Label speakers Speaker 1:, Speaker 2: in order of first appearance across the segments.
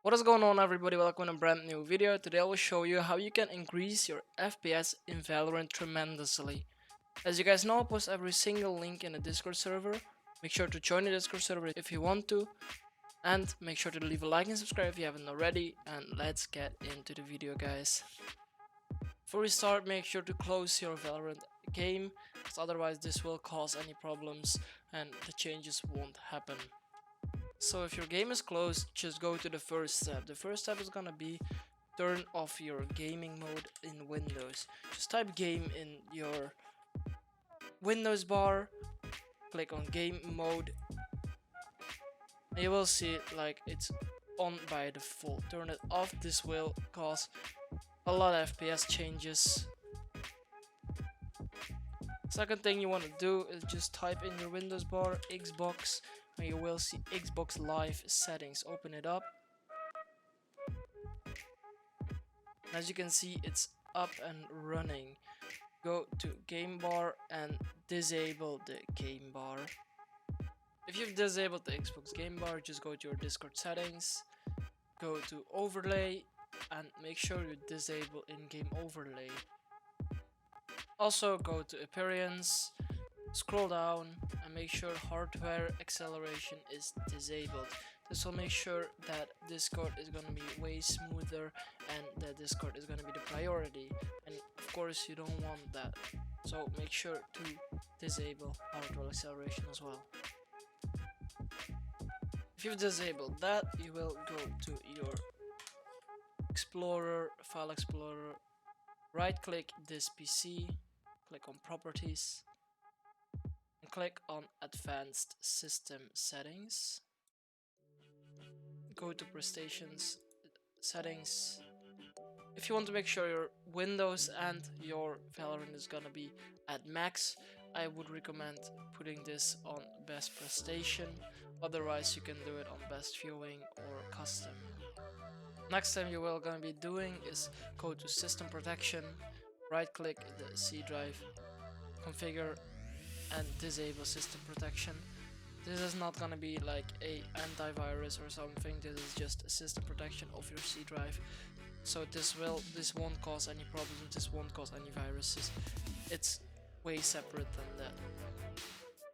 Speaker 1: What is going on, everybody? Welcome to a brand new video. Today I will show you how you can increase your FPS in Valorant tremendously. As you guys know, I post every single link in the Discord server. Make sure to join the Discord server if you want to. And make sure to leave a like and subscribe if you haven't already. And let's get into the video, guys. Before we start, make sure to close your Valorant game, because otherwise this will cause any problems and the changes won't happen. So if your game is closed, just go to the first step. The first step is gonna be turn off your gaming mode in Windows. Just type game in your Windows bar, click on game mode, and you will see it like it's on by default. Turn it off, this will cause a lot of FPS changes. Second thing you want to do is just type in your Windows bar Xbox, and you will see Xbox Live settings. Open it up. As you can see, it's up and running. Go to game bar and disable the game bar. If you've disabled the Xbox game bar, just go to your Discord settings, go to overlay, and make sure you disable in-game overlay. Also go to appearance, scroll down, and make sure hardware acceleration is disabled. This will make sure that Discord is going to be way smoother and that Discord is going to be the priority, and of course you don't want that, so make sure to disable hardware acceleration as well. If you've disabled that, you will go to your Explorer, File Explorer, right click this PC, click on Properties, and click on Advanced System Settings. Go to Prestations Settings. If you want to make sure your Windows and your Valorant is gonna be at max, I would recommend putting this on best prestation. Otherwise you can do it on best viewing or custom. Next thing you will gonna be doing is go to System Protection, right click the C drive, configure and disable System Protection. This is not gonna be like a antivirus or something. This is just a system protection of your C drive. So this won't cause any problems. This won't cause any viruses. It's way separate than that.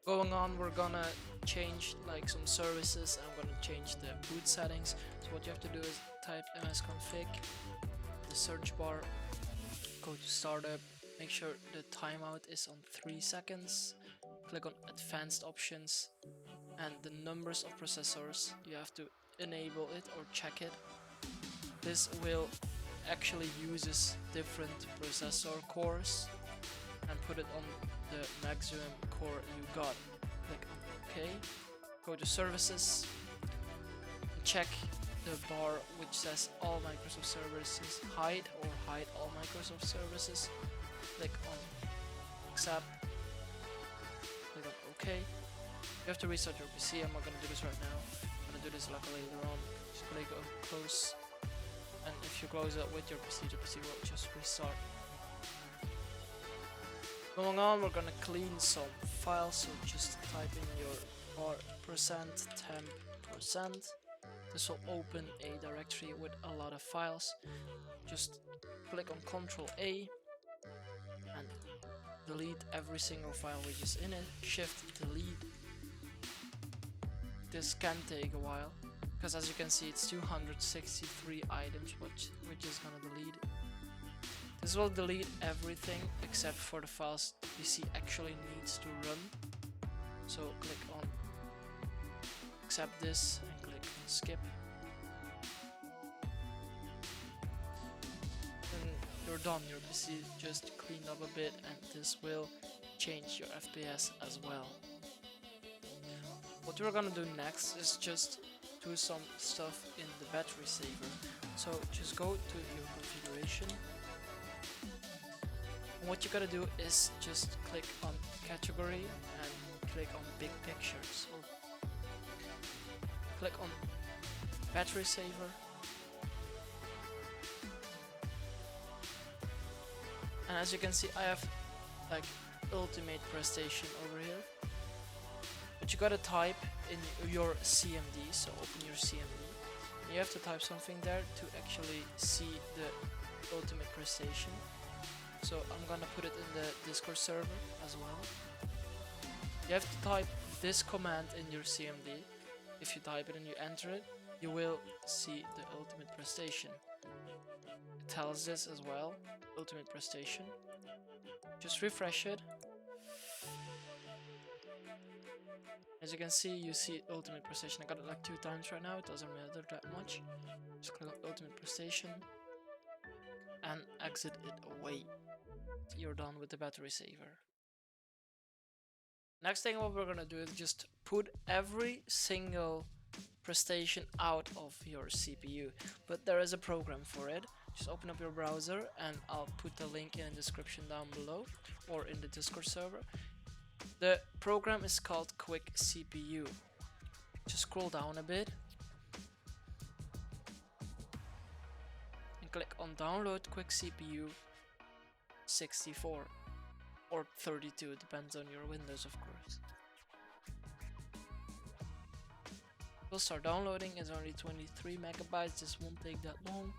Speaker 1: Going on, we're gonna change like some services. I'm gonna change the boot settings. So what you have to do is type msconfig, the search bar, go to startup, make sure the timeout is on 3 seconds, click on advanced options, and the numbers of processors, you have to enable it or check it. This will actually uses different processor cores and put it on the maximum core you got. Click on OK, go to services, and check the bar which says all Microsoft services hide or hide all Microsoft services. Click on accept, click on OK. You have to restart your PC. I'm not gonna do this right now. I'm gonna do this like later on. Just click on close, and if you close it with your PC, the PC will just restart. Going on, we're gonna clean some files. So just type in your bar %temp%. This will open a directory with a lot of files. Just click on Ctrl A and delete every single file which is in it. Shift delete. This can take a while, because as you can see it's 263 items which is gonna delete. This will delete everything except for the files the PC actually needs to run. So click on accept this and click on skip. And you're done, your PC just cleaned up a bit, and this will change your FPS as well. What we're gonna do next is just do some stuff in the battery saver. So just go to your configuration. And what you gotta do is just click on category and click on big pictures. Or click on battery saver. And as you can see, I have like ultimate prestation over here. But you gotta type in your CMD, so open your CMD. You have to type something there to actually see the ultimate prestation. So I'm gonna put it in the Discord server as well. You have to type this command in your CMD. If you type it and you enter it, you will see the ultimate prestation. It tells this as well, ultimate prestation. Just refresh it. As you can see, you see ultimate prestation. I got it like 2 times right now, it doesn't matter that much. Just click on ultimate prestation and exit it away. You're done with the battery saver. Next thing what we're gonna do is just put every single prestation out of your CPU, but there is a program for it. Just open up your browser and I'll put the link in the description down below or in the Discord server. The program is called Quick CPU. Just scroll down a bit and click on download Quick CPU 64 or 32, depends on your Windows of course. We'll start downloading. It's only 23 megabytes, this won't take that long.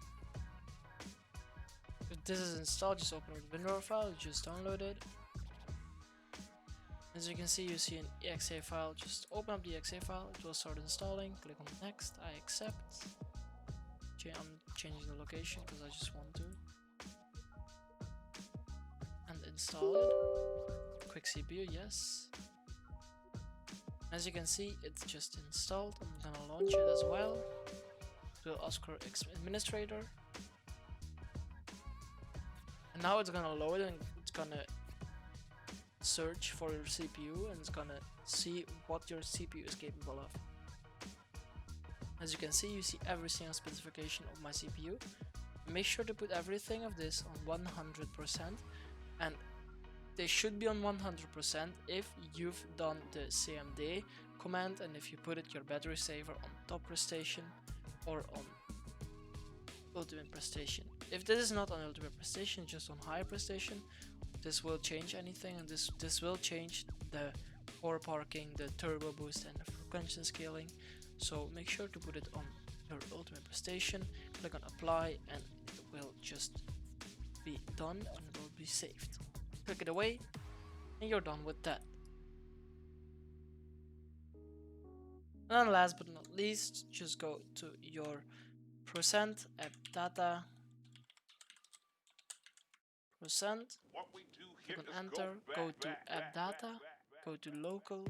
Speaker 1: If this is installed, just open the WinRAR file, just download it. As you can see, you see an exe file, just open up the exe file, it will start installing, click on next, I accept. I'm changing the location because I just want to. And install it. Quick CPU, yes. As you can see, it's just installed. I'm gonna launch it as well. It will ask for administrator. And now it's gonna load and it's gonna search for your CPU and it's gonna see what your CPU is capable of. As you can see, you see every single specification of my CPU. Make sure to put everything of this on 100%, and they should be on 100% if you've done the CMD command and if you put it your battery saver on top prestation or on ultimate prestation. If this is not on ultimate prestation, just on high prestation, this will change anything, and this will change the core parking, the turbo boost and the frequency scaling. So make sure to put it on your ultimate prestation, click on apply, and it will just be done and it will be saved. Click it away and you're done with that. And last but not least, just go to your percent app data, percent, click on enter, go to app data, go to local,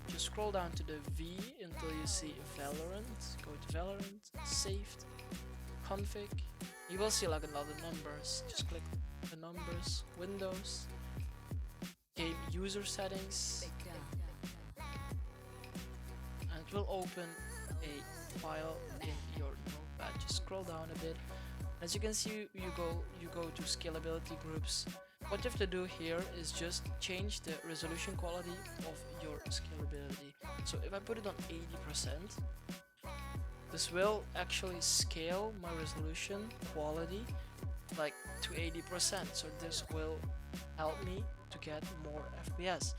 Speaker 1: just scroll down to the V until you see Valorant, go to Valorant, saved, config, you will see like a lot of numbers, just click the numbers, Windows, game user settings, and it will open a file in your notepad. Just scroll down a bit. As you can see, you go to scalability groups. What you have to do here is just change the resolution quality of your scalability. So if I put it on 80%, this will actually scale my resolution quality like to 80%. So this will help me to get more FPS.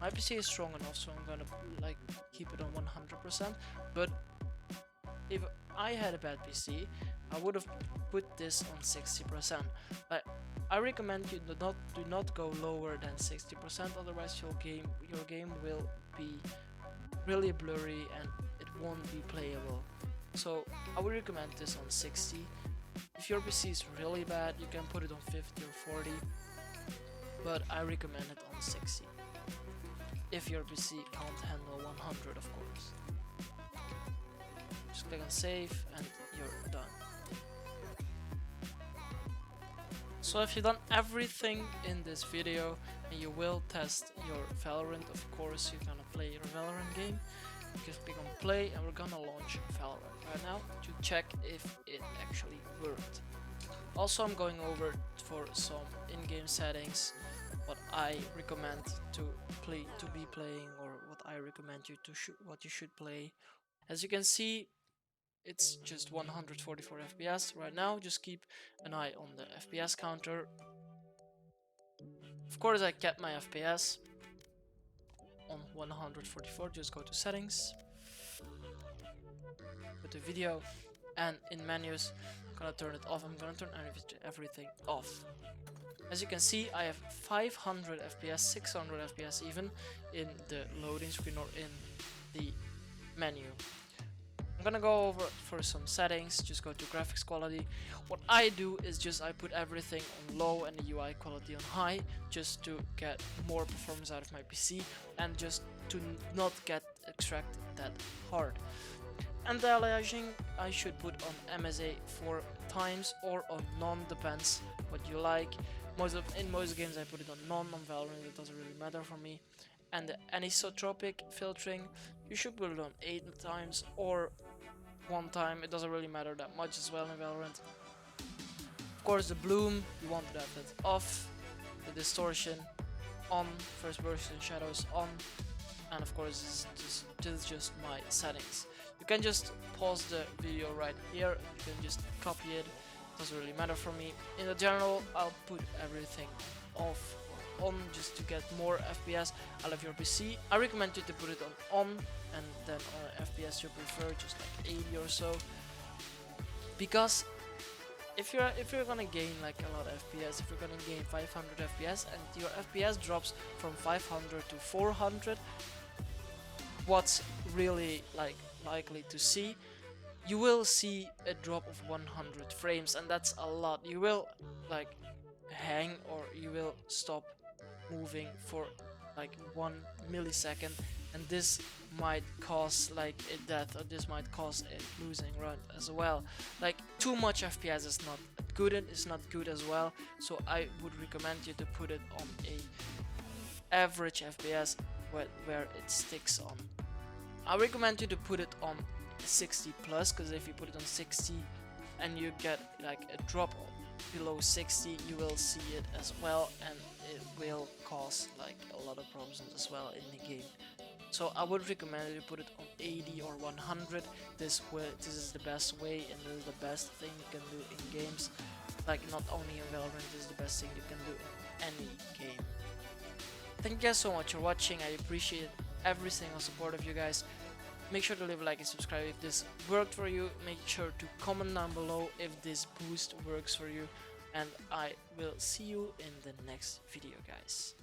Speaker 1: My PC is strong enough, so I'm gonna like keep it on 100%. But if I had a bad PC, I would have put this on 60%. Like, I recommend you do not go lower than 60%, otherwise your game will be really blurry and it won't be playable. So I would recommend this on 60. If your PC is really bad, you can put it on 50 or 40, but I recommend it on 60. If your PC can't handle 100, of course. Just click on save and you're done. So if you've done everything in this video and you will test your Valorant, of course you're gonna play your Valorant game. Just click on play and we're gonna launch Valorant right now to check if it actually worked. Also, I'm going over for some in-game settings, what I recommend to be playing, or what I recommend you to what you should play. As you can see, it's just 144 FPS right now. Just keep an eye on the FPS counter. Of course, I kept my FPS on 144. Just go to settings, go to video, and in menus, I'm gonna turn it off. I'm gonna turn everything off. As you can see, I have 500 FPS, 600 FPS even in the loading screen or in the menu. I'm gonna go over for some settings. Just go to graphics quality. What I do is just I put everything on low and the UI quality on high, just to get more performance out of my PC and just to not get extracted that hard. And the aliasing I should put on MSA 4 times or on none, depends what you like. In most games I put it on none. On Valorant it doesn't really matter for me. And the anisotropic filtering, you should put it on 8 times or 1 time. It doesn't really matter that much as well in Valorant. Of course, the bloom, you want to have it off. The distortion on. First person shadows on. And of course, this is just my settings. You can just pause the video right here. You can just copy it. Doesn't really matter for me. In the general, I'll put everything off on just to get more FPS out of your PC. I recommend you to put it on and then on FPS you prefer, just like 80 or so. Because if you're gonna gain like a lot of FPS, if you're gonna gain 500 FPS and your FPS drops from 500 to 400, what's really like likely to see, you will see a drop of 100 frames, and that's a lot. You will like hang, or you will stop moving for like 1 millisecond, and this might cause like a death, or this might cause a losing run as well. Like too much FPS is not good, and it's not good as well. So I would recommend you to put it on a average FPS where it sticks on. I recommend you to put it on 60 plus, because if you put it on 60 and you get like a drop below 60, you will see it as well, and it will cause like a lot of problems as well in the game. So I would recommend you to put it on 80 or 100. This is the best way, and this is the best thing you can do in games. Like not only in Valorant, this is the best thing you can do in any game. Thank you guys so much for watching. I appreciate every single support of you guys. Make sure to leave a like and subscribe if this worked for you. Make sure to comment down below if this boost works for you. And I will see you in the next video, guys.